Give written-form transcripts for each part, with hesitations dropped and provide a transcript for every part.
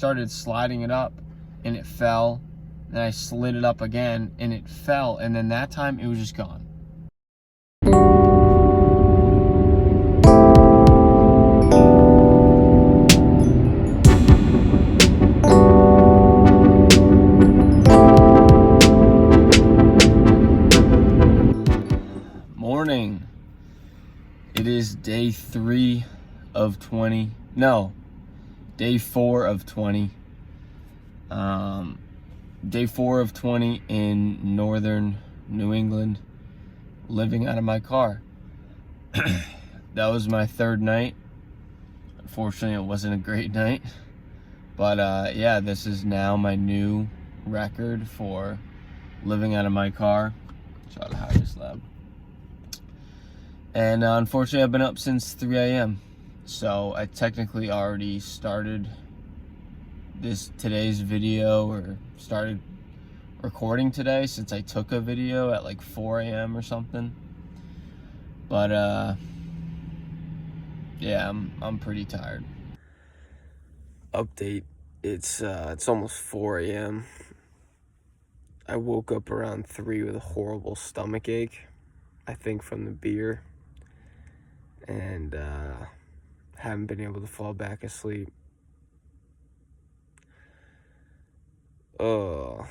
Started sliding it up and it fell. Then I slid it up again and it fell. And then that time it was just gone. Morning. It is day 3 of 20. No, day 4 of 20. Day 4 of 20 in northern New England, living out of my car. That was my 3rd night. Unfortunately, it wasn't a great night. But yeah, this is now my new record for living out of my car. Try to hide this lab. And unfortunately, I've been up since 3 a.m. So I technically already started today's video, or started recording today, since I took a video at like 4 a.m. or something. But yeah, I'm pretty tired. Update. It's almost 4 a.m. I woke up around 3 with a horrible stomach ache, I think from the beer, and haven't been able to fall back asleep.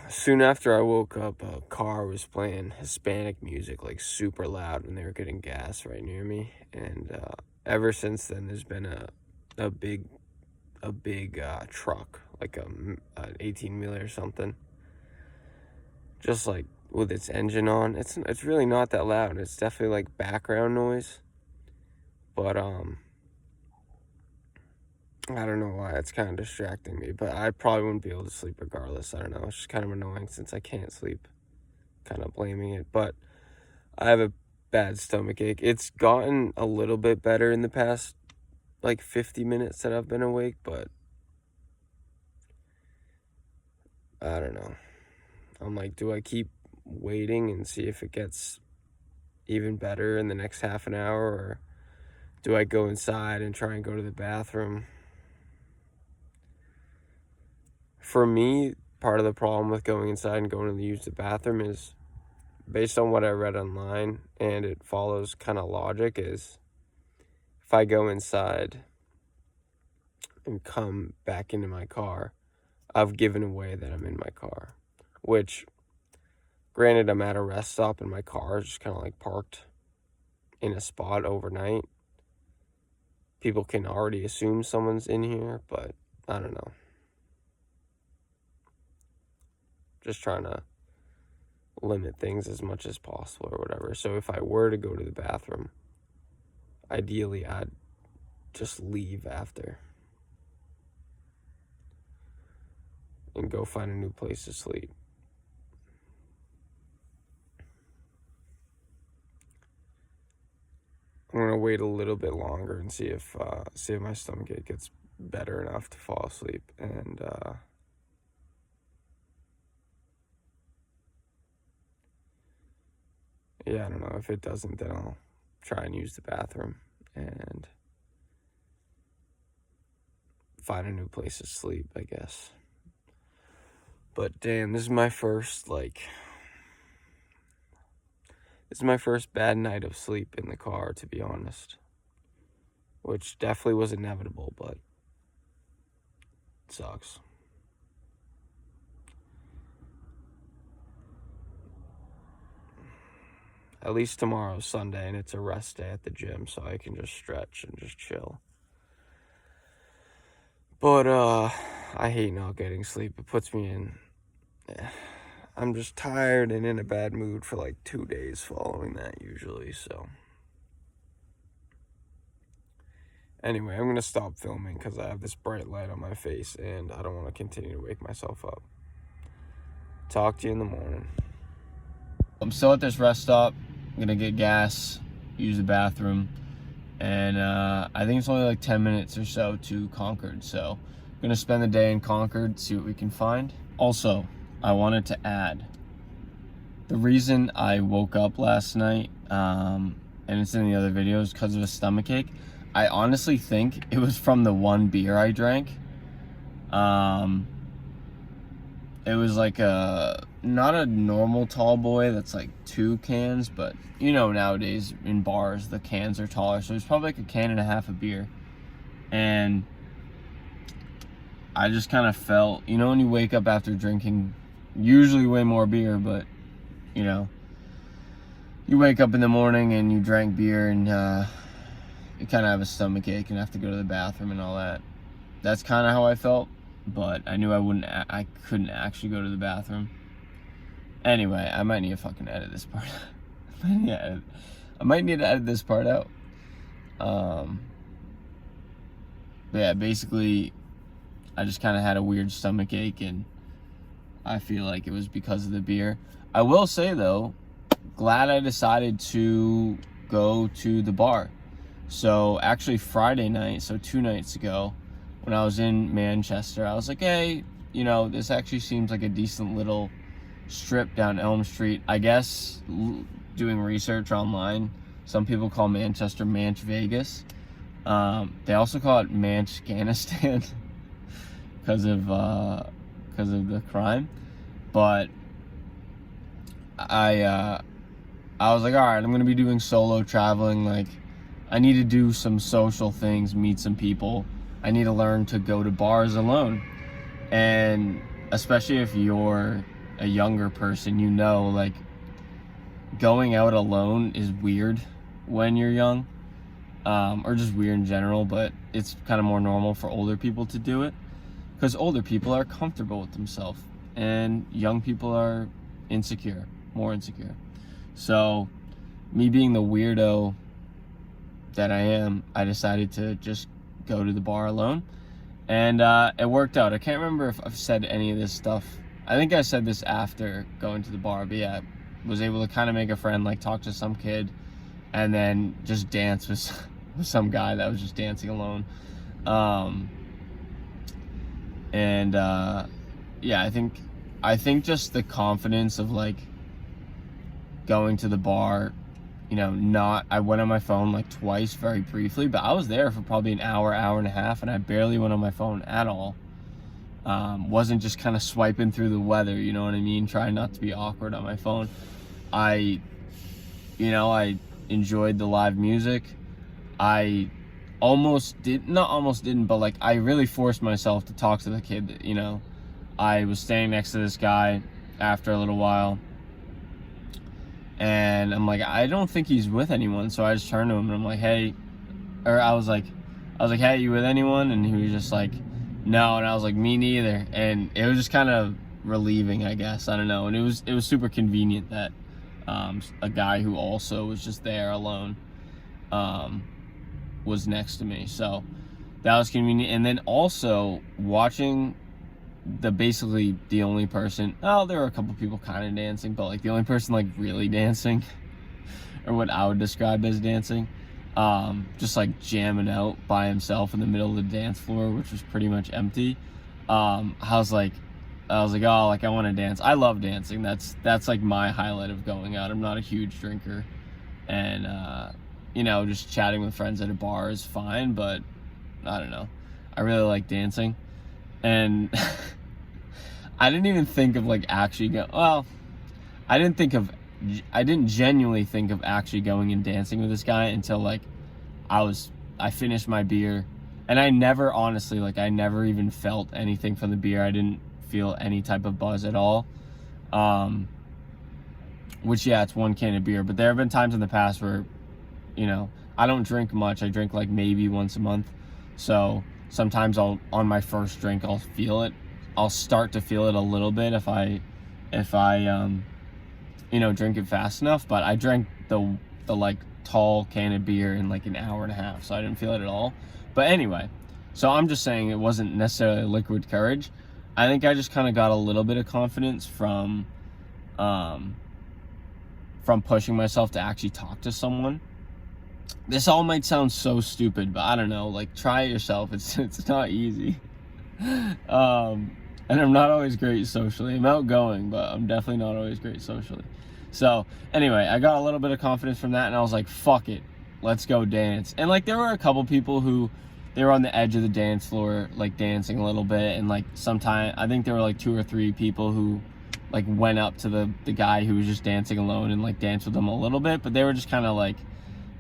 Soon after I woke up, a car was playing Hispanic music like super loud when they were getting gas right near me, and ever since then there's been a big truck, like an 18-wheeler or something, just like with its engine on. It's really not that loud. It's definitely like background noise, but I don't know why, it's kind of distracting me, but I probably wouldn't be able to sleep regardless. I don't know, it's just kind of annoying since I can't sleep, kind of blaming it. But I have a bad stomach ache. It's gotten a little bit better in the past like 50 minutes that I've been awake, but I don't know. I'm like, do I keep waiting and see if it gets even better in the next half an hour, or do I go inside and try and go to the bathroom? For me, part of the problem with going inside and going to use the bathroom is, based on what I read online, and it follows kind of logic, is if I go inside and come back into my car, I've given away that I'm in my car. Which, granted, I'm at a rest stop and my car is just kind of like parked in a spot overnight. People can already assume someone's in here, but I don't know. Just trying to limit things as much as possible or whatever. So if I were to go to the bathroom, ideally I'd just leave after and go find a new place to sleep. I'm gonna wait a little bit longer and see if my stomach ache gets better enough to fall asleep, and yeah, I don't know. If it doesn't, then I'll try and use the bathroom and find a new place to sleep, I guess. But damn, this is my first bad night of sleep in the car, to be honest. Which definitely was inevitable, but it sucks. At least tomorrow's Sunday and it's a rest day at the gym, so I can just stretch and just chill. But I hate not getting sleep. It puts me in... I'm just tired and in a bad mood for like 2 days following that usually, so... Anyway, I'm going to stop filming because I have this bright light on my face and I don't want to continue to wake myself up. Talk to you in the morning. I'm still at this rest stop. I'm going to get gas, use the bathroom, and I think it's only like 10 minutes or so to Concord, so I'm going to spend the day in Concord, see what we can find. Also, I wanted to add, the reason I woke up last night, and it's in the other videos, because of a stomach ache. I honestly think it was from the one beer I drank. It was like not a normal tall boy that's like 2 cans, but you know, nowadays in bars the cans are taller, so it was probably like a can and a half of beer. And I just kind of felt, you know, when you wake up after drinking usually way more beer, but you know, you wake up in the morning and you drank beer and you kind of have a stomach ache and have to go to the bathroom and all that. That's kind of how I felt, but I knew I couldn't actually go to the bathroom. Anyway, I might need to fucking edit this part. I might need to edit this part out. But yeah, basically, I just kind of had a weird stomach ache, and I feel like it was because of the beer. I will say though, glad I decided to go to the bar. So actually Friday night, so 2 nights ago, when I was in Manchester, I was like, hey, you know, this actually seems like a decent little strip down Elm Street. I guess doing research online, some people call Manchester Manch Vegas. They also call it Manchganistan because of the crime. But I was like, all right, I'm gonna be doing solo traveling. Like, I need to do some social things, meet some people. I need to learn to go to bars alone. And especially if you're a younger person, you know, like, going out alone is weird when you're young, or just weird in general, but it's kind of more normal for older people to do it because older people are comfortable with themselves and young people are more insecure. So me being the weirdo that I am, I decided to just go to the bar alone, and it worked out. I can't remember if I've said any of this stuff. I think I said this after going to the bar, but yeah, was able to kind of make a friend, like talk to some kid, and then just dance with some guy that was just dancing alone. Yeah, I think just the confidence of like going to the bar, you know, I went on my phone like twice very briefly, but I was there for probably an hour and a half, and I barely went on my phone at all. Wasn't just kind of swiping through the weather, you know what I mean? Trying not to be awkward on my phone. I enjoyed the live music. I not didn't, but like I really forced myself to talk to the kid. You know, I was standing next to this guy after a little while, and I'm like, I don't think he's with anyone. So I just turned to him and I'm like, hey, or I was like, hey, you with anyone? And he was just like, no. And I was like, me neither. And it was just kind of relieving, I guess. I don't know. And it was super convenient that a guy who also was just there alone was next to me. So that was convenient. And then also watching basically the only person, there were a couple people kind of dancing, but like the only person like really dancing or what I would describe as dancing, just like jamming out by himself in the middle of the dance floor, which was pretty much empty. I was like, oh, like I want to dance. I love dancing. That's like my highlight of going out. I'm not a huge drinker, and you know, just chatting with friends at a bar is fine, but I don't know. I really like dancing. And I didn't even think of like actually I didn't genuinely think of actually going and dancing with this guy until like I finished my beer, and I never even felt anything from the beer. I didn't feel any type of buzz at all. Which, yeah, it's 1 can of beer, but there have been times in the past where, you know, I don't drink much. I drink like maybe once a month. So sometimes on my first drink, I'll feel it. I'll start to feel it a little bit if I you know, drink it fast enough. But I drank the like tall can of beer in like an hour and a half, so I didn't feel it at all. But anyway, so I'm just saying it wasn't necessarily liquid courage. I think I just kind of got a little bit of confidence from pushing myself to actually talk to someone. This all might sound so stupid, but I don't know, like, try it yourself. It's not easy. And I'm not always great socially. I'm outgoing, but I'm definitely not always great socially. So anyway, I got a little bit of confidence from that, and I was like, fuck it, let's go dance. And like, there were a couple people who they were on the edge of the dance floor, like dancing a little bit, and like sometime I think there were like 2 or 3 people who like went up to the guy who was just dancing alone and like danced with him a little bit, but they were just kind of like,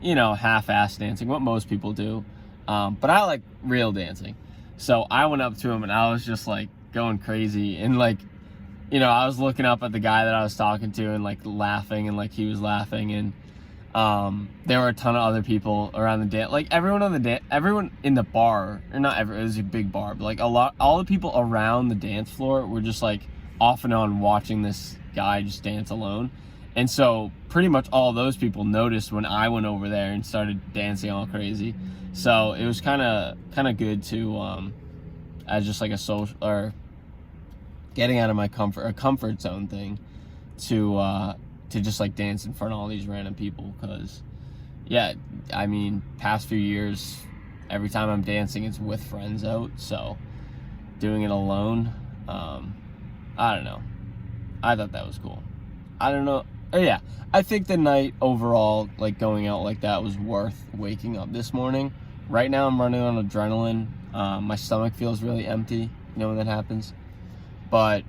you know, half-ass dancing, what most people do. But I like real dancing. So I went up to him and I was just like going crazy, and like, you know, I was looking up at the guy that I was talking to and like laughing, and like he was laughing, and there were a ton of other people around the dance, like everyone in the bar, or not everyone, it was a big bar, but like all the people around the dance floor were just like off and on watching this guy just dance alone. And so pretty much all those people noticed when I went over there and started dancing all crazy. So it was kind of good to as just like a social, or getting out of my comfort zone thing, to just like dance in front of all these random people. Because yeah, I mean, past few years, every time I'm dancing, it's with friends out. So doing it alone, I don't know. I thought that was cool. I don't know. Yeah, I think the night overall, like going out like that, was worth waking up this morning. Right now I'm running on adrenaline. My stomach feels really empty, you know, when that happens. But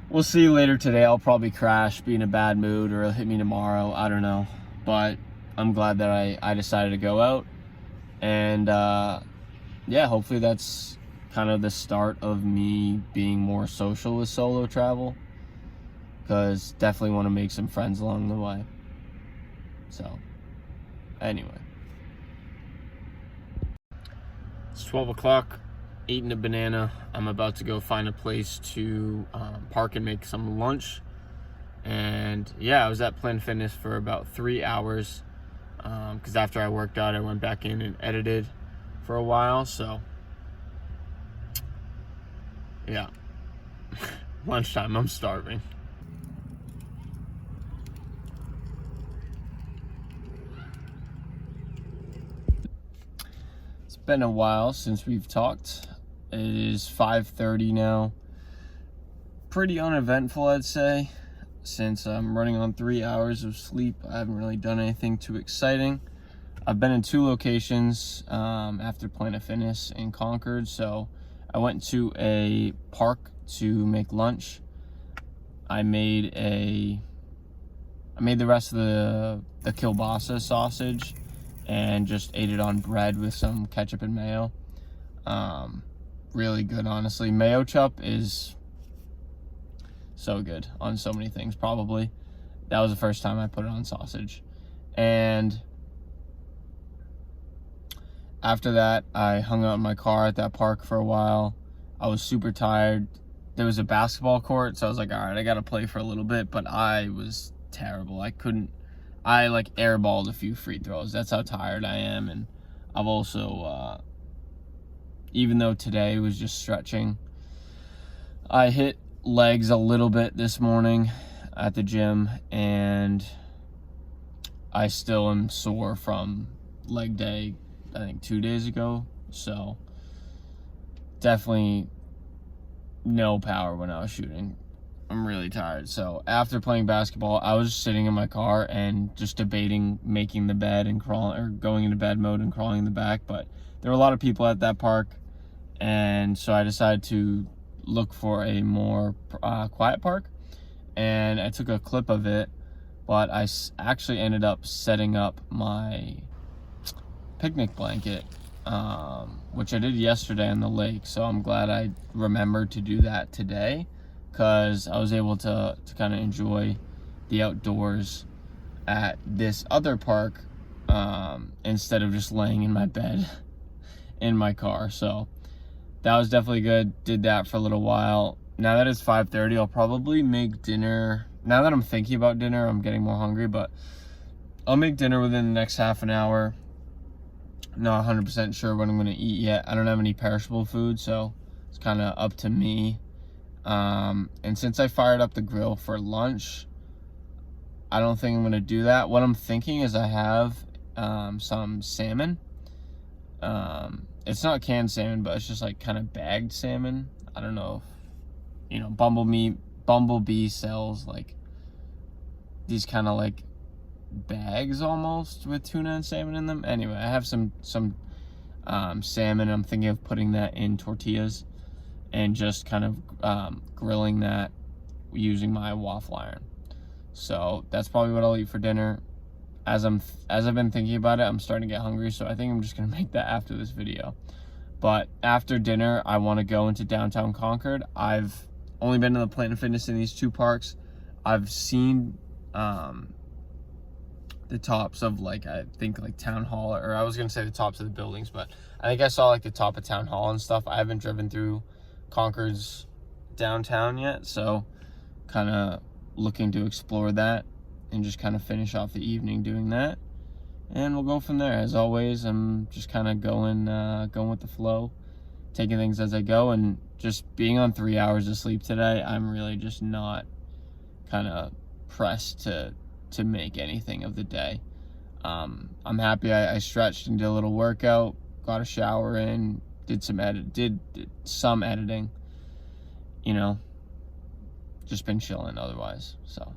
we'll see later today. I'll probably crash, be in a bad mood, or it'll hit me tomorrow. I don't know. But I'm glad that I decided to go out. And yeah, hopefully that's kind of the start of me being more social with solo travel. Because definitely want to make some friends along the way. So, anyway. It's 12 o'clock, eating a banana. I'm about to go find a place to park and make some lunch. And yeah, I was at Planet Fitness for about 3 hours. Because after I worked out, I went back in and edited for a while. So, yeah. Lunchtime, I'm starving. Been a while since we've talked. It is 5:30 now. Pretty uneventful, I'd say, since I'm running on 3 hours of sleep. I haven't really done anything too exciting. I've been in 2 locations after Planet Fitness in Concord. So I went to a park to make lunch. I made the rest of the kielbasa sausage and just ate it on bread with some ketchup and mayo. Really good, honestly. Mayo chup is so good on so many things, probably. That was the first time I put it on sausage. And after that, I hung out in my car at that park for a while. I was super tired. There was a basketball court, so I was like, all right, I gotta play for a little bit, but I was terrible. I like airballed a few free throws. That's how tired I am. And I've also, even though today was just stretching, I hit legs a little bit this morning at the gym, and I still am sore from leg day, I think 2 days ago. So definitely no power when I was shooting. I'm really tired. So after playing basketball, I was just sitting in my car and just debating making the bed and crawling, or going into bed mode and crawling in the back. But there were a lot of people at that park, and so I decided to look for a more quiet park. And I took a clip of it, but I actually ended up setting up my picnic blanket, which I did yesterday on the lake. So I'm glad I remembered to do that today, because I was able to kind of enjoy the outdoors at this other park instead of just laying in my bed in my car. So that was definitely good. Did that for a little while. Now that it's 5:30, I'll probably make dinner. Now that I'm thinking about dinner, I'm getting more hungry, but I'll make dinner within the next half an hour. Not 100% sure what I'm going to eat yet. I don't have any perishable food, so it's kind of up to me. And since I fired up the grill for lunch, I don't think I'm going to do that. What I'm thinking is I have some salmon. It's not canned salmon, but it's just like kind of bagged salmon. I don't know if, you know, Bumblebee sells like these kind of like bags almost with tuna and salmon in them. Anyway, I have some salmon. I'm thinking of putting that in tortillas and just kind of grilling that using my waffle iron. So that's probably what I'll eat for dinner. As I've been thinking about it, I'm starting to get hungry, so I think I'm just gonna make that after this video. But after dinner, I want to go into downtown Concord. I've only been to the Planet Fitness in these 2 parks. I've seen the tops of, like, I think like Town Hall, or I was gonna say the tops of the buildings, but I think I saw like the top of Town Hall and stuff. I haven't driven through Concord's downtown yet, so kind of looking to explore that and just kind of finish off the evening doing that, and we'll go from there. As always, I'm just kind of going with the flow, taking things as I go, and just being on 3 hours of sleep today, I'm really just not kind of pressed to make anything of the day. I'm happy I stretched and did a little workout, got a shower in, did some editing, you know, just been chilling otherwise. So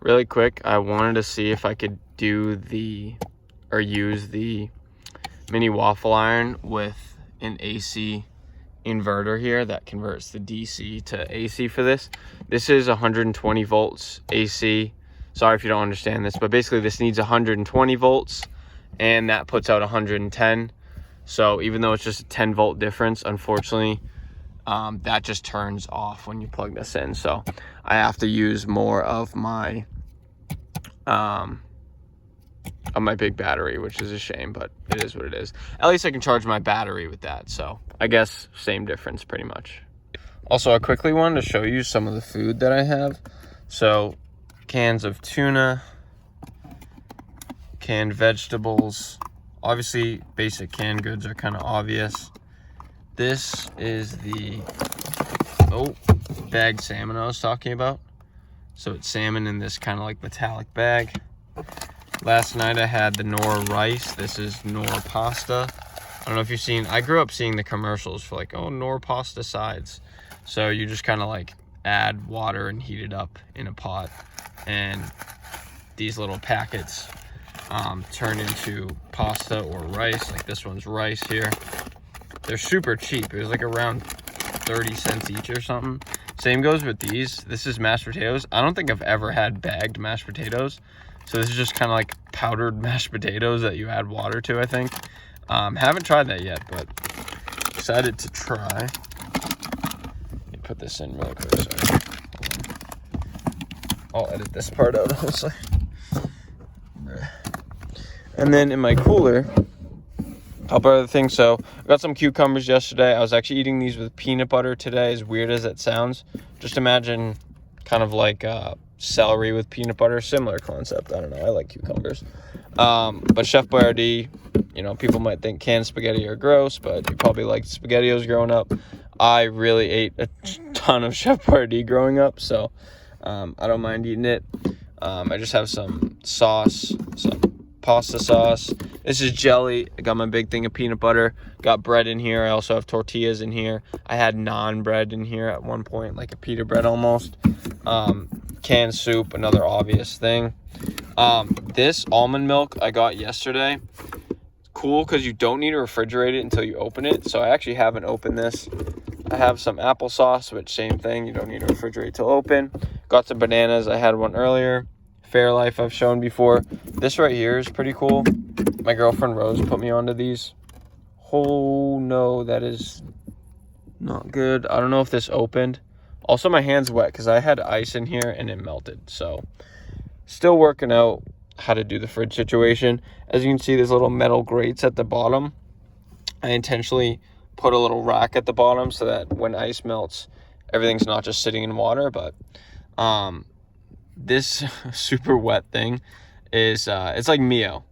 really quick, I wanted to see if I could use the mini waffle iron with an AC inverter here that converts the DC to AC for this. This is 120 volts AC. Sorry if you don't understand this, but basically this needs 120 volts and that puts out 110. So even though it's just a 10 volt difference, unfortunately, that just turns off when you plug this in. So I have to use more of my big battery, which is a shame, but it is what it is. At least I can charge my battery with that. So I guess same difference pretty much. Also, I quickly wanted to show you some of the food that I have. So cans of tuna, canned vegetables. Obviously, basic canned goods are kind of obvious. This is the bagged salmon I was talking about. So it's salmon in this kind of like metallic bag. Last night I had the Knorr rice. This is Knorr pasta. I don't know if you've seen, I grew up seeing the commercials for like, oh, Knorr pasta sides. So you just kind of like add water and heat it up in a pot. And these little packets turn into pasta or rice. Like this one's rice here. They're super cheap. It was like around 30 cents each or something. Same goes with these. This is mashed potatoes. I don't think I've ever had bagged mashed potatoes. So this is just kind of like powdered mashed potatoes that you add water to, I think. Haven't tried that yet, but excited to try. Let me put this in really quick. Sorry. I'll edit this part out, honestly. And then in my cooler, a couple other things. So I got some cucumbers yesterday. I was actually eating these with peanut butter today, as weird as it sounds. Just imagine kind of like celery with peanut butter, similar concept. I don't know, I like cucumbers. But Chef Boyardee, you know, people might think canned spaghetti are gross, but you probably liked SpaghettiOs growing up. I really ate a ton of Chef Boyardee growing up, so I don't mind eating it. I just have some sauce, some pasta sauce. This is jelly. I got my big thing of peanut butter. Got bread in here. I also have tortillas in here. I had naan bread in here at one point, like a pita bread almost. Canned soup, another obvious thing. This almond milk I got yesterday. Cool because you don't need to refrigerate it until you open it. So I actually haven't opened this. I have some applesauce, which same thing. You don't need to refrigerate till open. Got some bananas. I had one earlier. Fairlife I've shown before. This right here is pretty cool. My girlfriend Rose put me onto these. Oh no, that is not good. I don't know if this opened. Also, my hand's wet because I had ice in here and it melted. So still working out how to do the fridge situation. As you can see, there's little metal grates at the bottom. I intentionally put a little rack at the bottom so that when ice melts, everything's not just sitting in water. But this super wet thing is it's like Mio.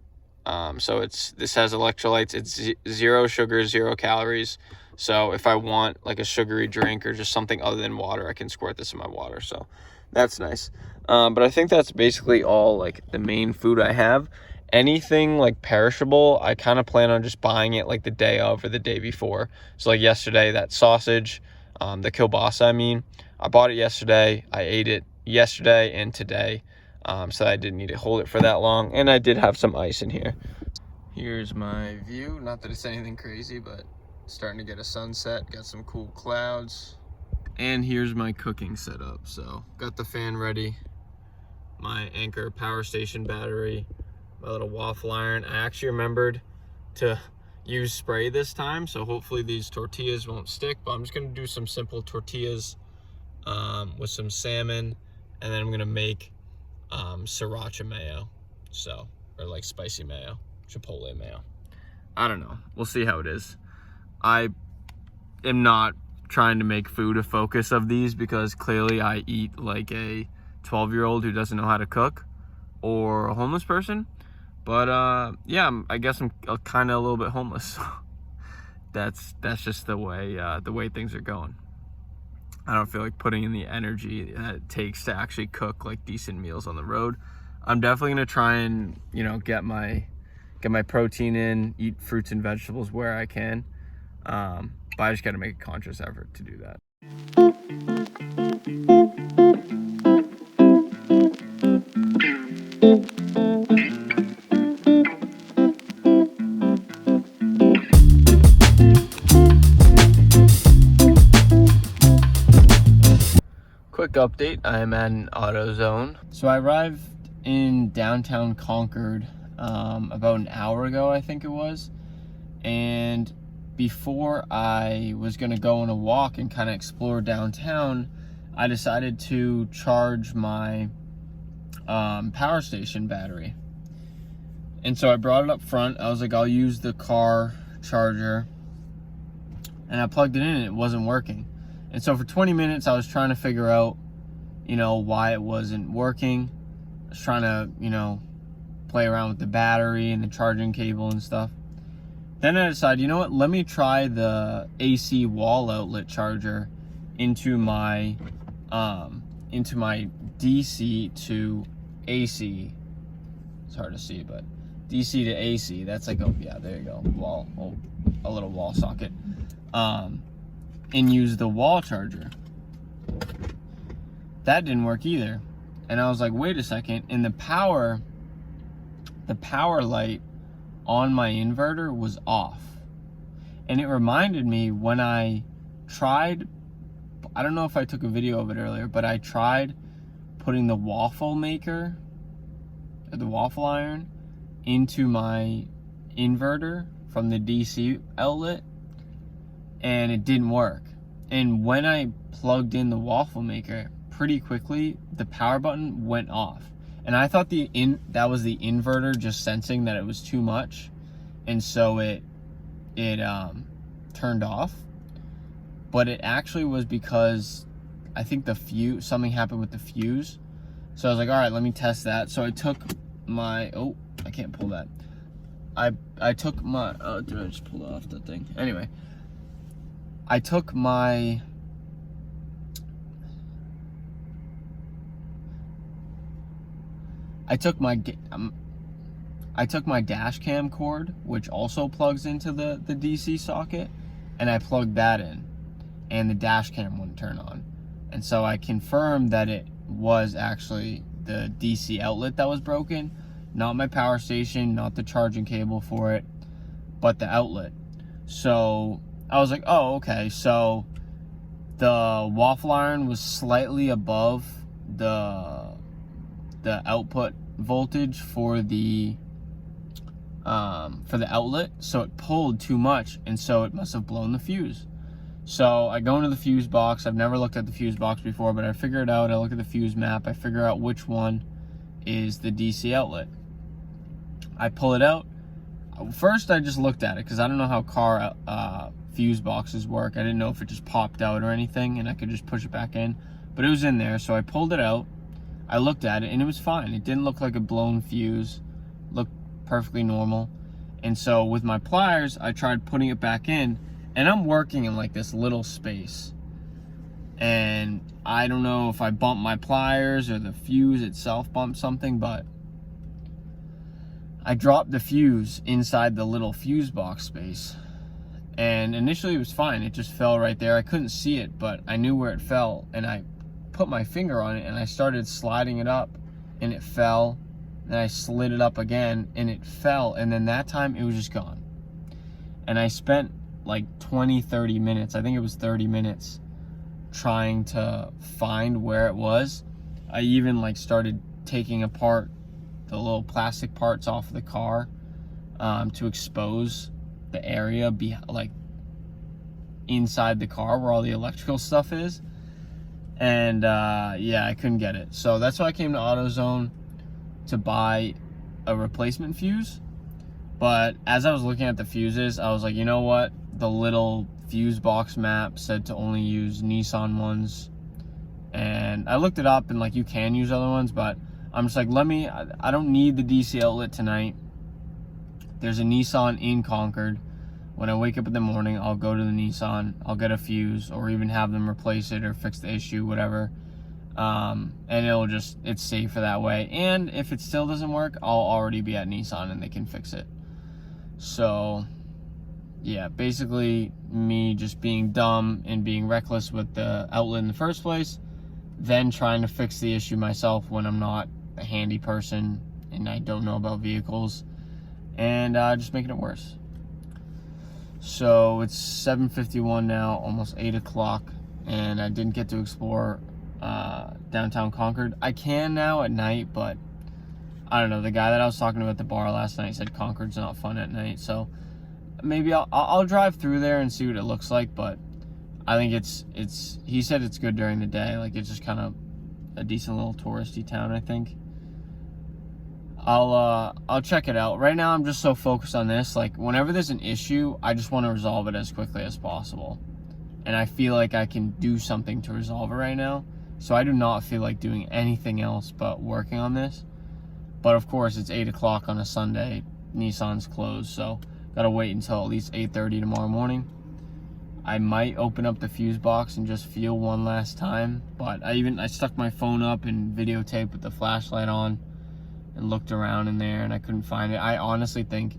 So this has electrolytes. It's 0 sugar, 0 calories. So if I want like a sugary drink or just something other than water, I can squirt this in my water. So that's nice. But I think that's basically all like the main food I have. Anything like perishable, I kind of plan on just buying it like the day of or the day before. So like yesterday, that sausage, the kielbasa, I bought it yesterday. I ate it yesterday and today. So I didn't need to hold it for that long. And I did have some ice in here. Here's my view. Not that it's anything crazy, but starting to get a sunset. Got some cool clouds. And here's my cooking setup. So got the fan ready, my Anchor power station battery, my little waffle iron. I actually remembered to use spray this time, so hopefully these tortillas won't stick, but I'm just gonna do some simple tortillas with some salmon, and then I'm gonna make sriracha mayo, or like spicy mayo, chipotle mayo. I don't know, we'll see how it is. I am not trying to make food a focus of these because clearly I eat like a 12-year-old who doesn't know how to cook, or a homeless person. But yeah, I guess I'm kind of a little bit homeless. That's just the way things are going. I don't feel like putting in the energy that it takes to actually cook like decent meals on the road. I'm definitely gonna try and, you know, get my protein in, eat fruits and vegetables where I can. But I just gotta make a conscious effort to do that. Quick update, I am at an AutoZone. So I arrived in downtown Concord about an hour ago, I think it was. And before I was gonna go on a walk and kind of explore downtown, I decided to charge my power station battery. And so I brought it up front. I was like, I'll use the car charger. And I plugged it in and it wasn't working. And so for 20 minutes, I was trying to figure out, you know, why it wasn't working. I was trying to, you know, play around with the battery and the charging cable and stuff. Then I decided, you know what, let me try the AC wall outlet charger into my DC to AC. It's hard to see, but DC to AC. That's like, oh yeah, there you go, wall, a little wall socket. And use the wall charger. That didn't work either. And I was like, wait a second, and the power light on my inverter was off. And it reminded me when I tried, I don't know if I took a video of it earlier, but I tried putting the waffle maker, or the waffle iron, into my inverter from the DC outlet, and it didn't work. And when I plugged in the waffle maker, pretty quickly the power button went off. And I thought that was the inverter just sensing that it was too much, and so it turned off. But it actually was because I think something happened with the fuse. So I was like, all right, let me test that. So I took my, I can't pull that. I took my, did I just pull off the thing? Anyway, I took my dash cam cord, which also plugs into the DC socket, and I plugged that in, and the dash cam wouldn't turn on. And so I confirmed that it was actually the DC outlet that was broken, not my power station, not the charging cable for it, but the outlet. So I was like, oh, okay, so the waffle iron was slightly above the output voltage for the outlet, so it pulled too much, and so it must have blown the fuse. So I go into the fuse box. I've never looked at the fuse box before, but I figure it out. I look at the fuse map. I figure out which one is the DC outlet. I pull it out. First, I just looked at it because I don't know how car fuse boxes work. I didn't know if it just popped out or anything and I could just push it back in, but it was in there. So I pulled it out. I looked at it and it was fine. It didn't look like a blown fuse. Looked perfectly normal. And so with my pliers, I tried putting it back in, and I'm working in like this little space. And I don't know if I bumped my pliers or the fuse itself bumped something, but I dropped the fuse inside the little fuse box space. And initially it was fine. It just fell right there. I couldn't see it, but I knew where it fell, and I put my finger on it and I started sliding it up, and it fell then I slid it up again, and it fell, and then that time it was just gone. And I spent like 20-30 minutes, I think it was 30 minutes, trying to find where it was. I even like started taking apart the little plastic parts off of the car to expose the area like inside the car where all the electrical stuff is. And yeah, I couldn't get it. So that's why I came to AutoZone to buy a replacement fuse. But as I was looking at the fuses, I was like, you know what? The little fuse box map said to only use Nissan ones. And I looked it up, and like, you can use other ones, but I'm just like, I don't need the DC outlet tonight. There's a Nissan in Concord. When I wake up in the morning, I'll go to the Nissan, I'll get a fuse, or even have them replace it or fix the issue, whatever. And it's safer that way. And if it still doesn't work, I'll already be at Nissan and they can fix it. So yeah, basically me just being dumb and being reckless with the outlet in the first place, then trying to fix the issue myself when I'm not a handy person and I don't know about vehicles, and just making it worse. So it's 7:51 now, almost 8 o'clock, and I didn't get to explore downtown Concord. I can now at night, but I don't know. The guy that I was talking to at the bar last night said Concord's not fun at night, so maybe I'll drive through there and see what it looks like. But I think he said it's good during the day. Like, it's just kind of a decent little touristy town, I think. I'll check it out. Right now I'm just so focused on this. Like, whenever there's an issue, I just want to resolve it as quickly as possible. And I feel like I can do something to resolve it right now. So I do not feel like doing anything else but working on this. But of course, it's 8 o'clock on a Sunday. Nissan's closed, so gotta wait until at least 8:30 tomorrow morning. I might open up the fuse box and just feel one last time. But I stuck my phone up and videotaped with the flashlight on and looked around in there, and I couldn't find it. I honestly think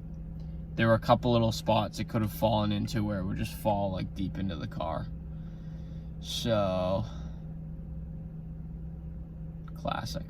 there were a couple little spots it could have fallen into where it would just fall like deep into the car. So, classic.